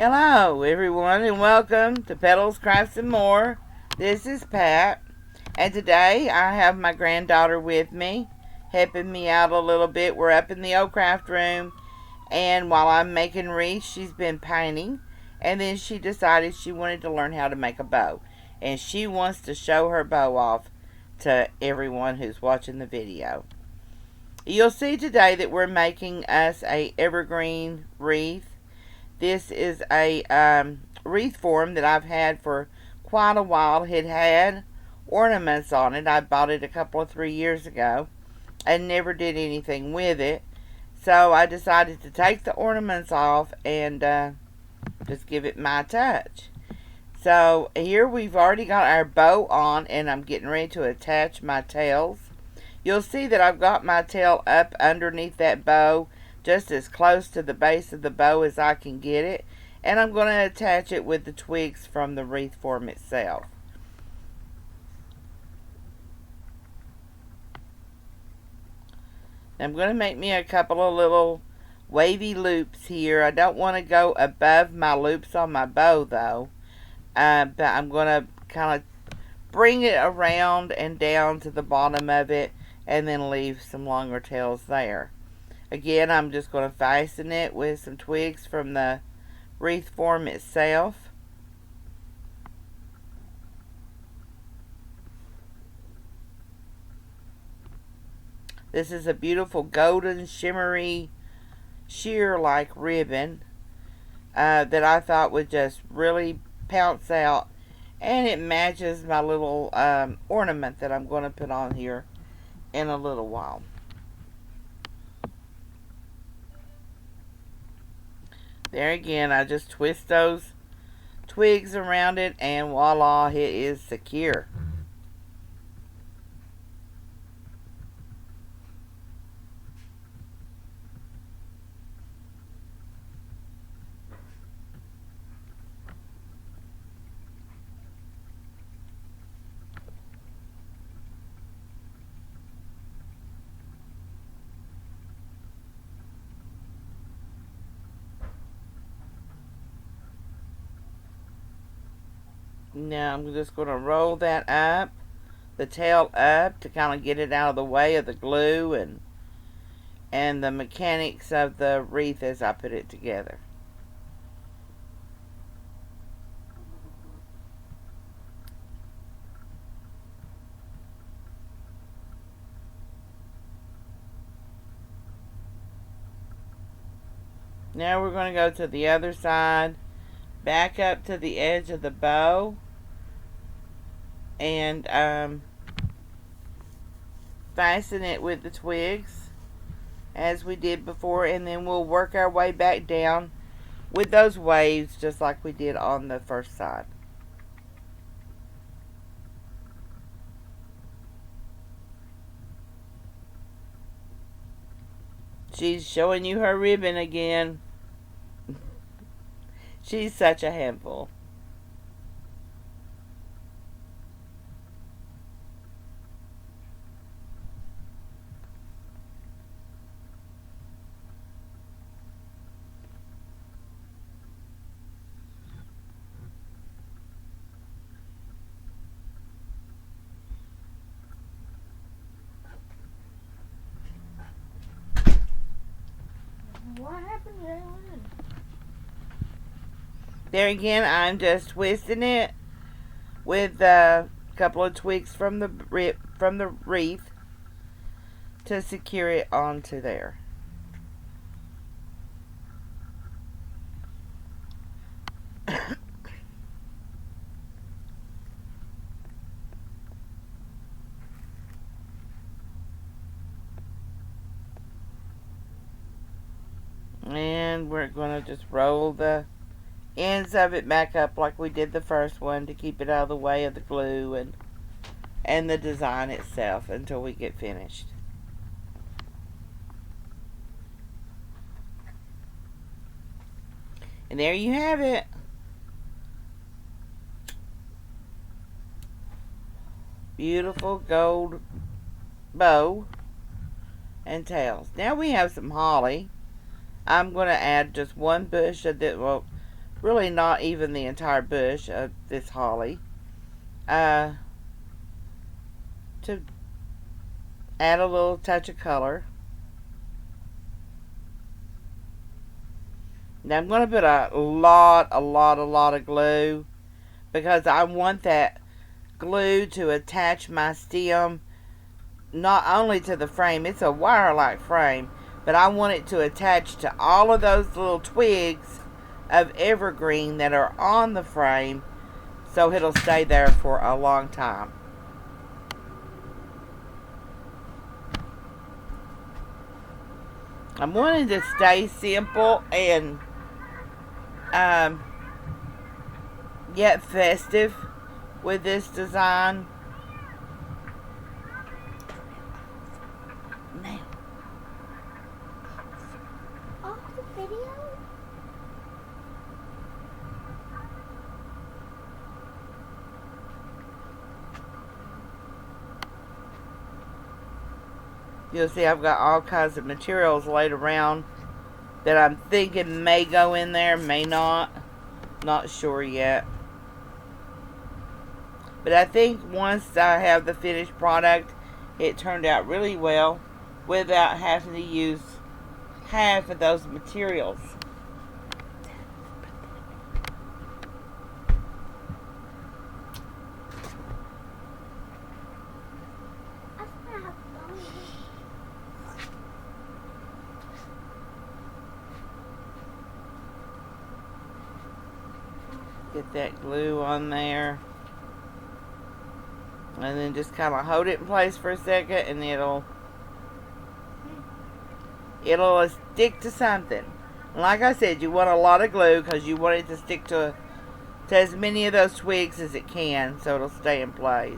Hello, everyone, and welcome to Petals, Crafts, and More. This is Pat, and today I have my granddaughter with me, helping me out a little bit. We're up in the old craft room, and while I'm making wreaths, she's been painting, and then she decided she wanted to learn how to make a bow, and she wants to show her bow off to everyone who's watching the video. You'll see today that we're making us a evergreen wreath. This is a wreath form that I've had for quite a while. It had ornaments on it. I bought it a couple of 3 years ago and never did anything with it. So I decided to take the ornaments off and just give it my touch. So here we've already got our bow on, and I'm getting ready to attach my tails. You'll see that I've got my tail up underneath that bow, just as close to the base of the bow as I can get it, and I'm going to attach it with the twigs from the wreath form itself. I'm going to make me a couple of little wavy loops here. I don't want to go above my loops on my bow though, but I'm going to kind of bring it around and down to the bottom of it and then leave some longer tails there. Again, I'm just going to fasten it with some twigs from the wreath form itself. This is a beautiful golden shimmery sheer-like ribbon that I thought would just really pounce out, and it matches my little ornament that I'm going to put on here in a little while. There again, I just twist those twigs around it, and voila, it is secure. Now I'm just going to roll that up, the tail up, to kind of get it out of the way of the glue and the mechanics of the wreath as I put it together. Now we're going to go to the other side, back up to the edge of the bow, and fasten it with the twigs as we did before, and then we'll work our way back down with those waves just like we did on the first side. She's showing you her ribbon again. She's such a handful. What happened, Jalen? There again, I'm just twisting it with a couple of twigs from the wreath to secure it onto there. And we're going to just roll the ends of it back up like we did the first one to keep it out of the way of the glue and the design itself until we get finished. And there you have it. Beautiful gold bow and tails. Now we have some holly. I'm going to add just one bush of this, well, really not even the entire bush of this holly, to add a little touch of color. Now I'm going to put a lot of glue because I want that glue to attach my stem not only to the frame, it's a wire-like frame, but I want it to attach to all of those little twigs of evergreen that are on the frame so it'll stay there for a long time. I'm wanting to stay simple and yet festive with this design. Now, Off the video? you'll see I've got all kinds of materials laid around that I'm thinking may go in there, may not. Not sure yet. But I think once I have the finished product, it turned out really well without having to use half of those materials. Get that glue on there. And then just kind of hold it in place for a second and it'll stick to something. And like I said, you want a lot of glue because you want it to stick to as many of those twigs as it can so it'll stay in place.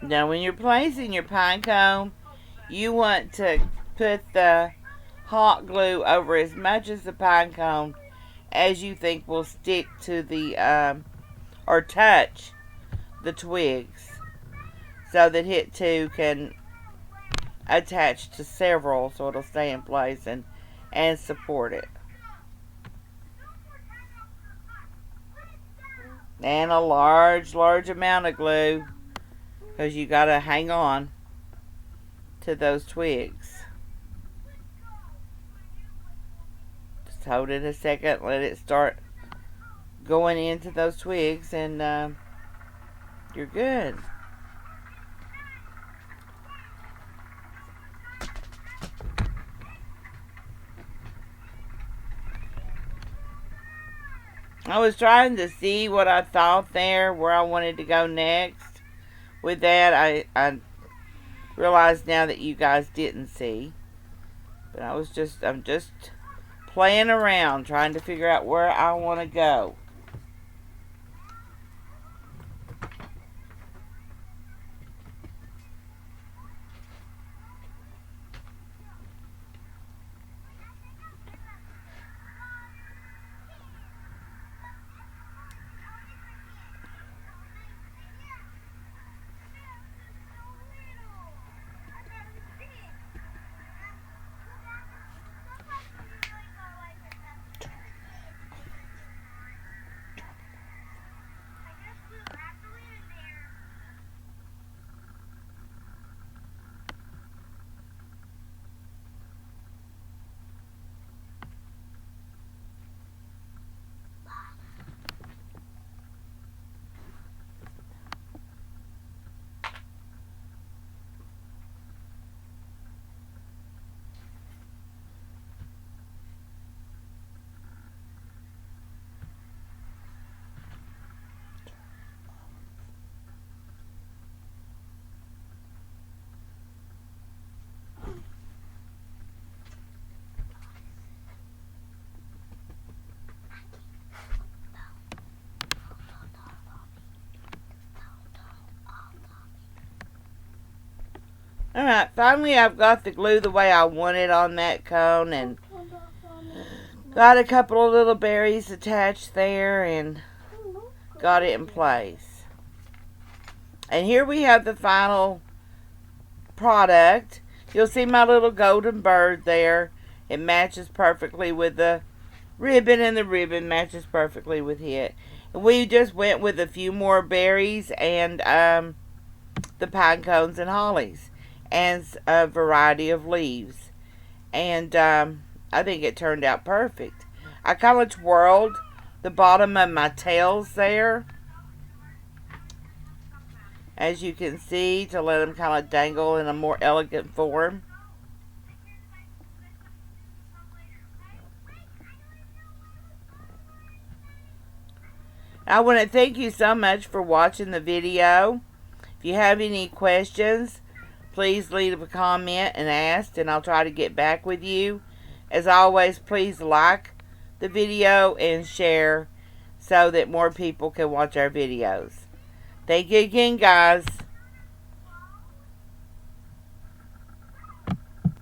Now when you're placing your pine cone, you want to put the hot glue over as much of the pine cone as you think will stick to the, or touch the twigs, so that it too can attach to several so it'll stay in place and support it. And a large amount of glue, because you got to hang on to those twigs. Just hold it a second, let it start going into those twigs, and you're good. I was trying to see what I thought there, where I wanted to go next. With that, I realized now that you guys didn't see. But I'm just playing around, trying to figure out where I want to go. Alright, finally I've got the glue the way I want it on that cone, and got a couple of little berries attached there and got it in place. And here we have the final product. You'll see my little golden bird there. It matches perfectly with the ribbon, and the ribbon matches perfectly with it. And we just went with a few more berries and the pine cones and hollies, and a variety of leaves. And I think it turned out perfect. I kind of twirled the bottom of my tails there, as you can see, to let them kind of dangle in a more elegant form. I want to thank you so much for watching the video. If you have any questions, please leave a comment and ask, and I'll try to get back with you. As always, please like the video and share so that more people can watch our videos. Thank you again, guys.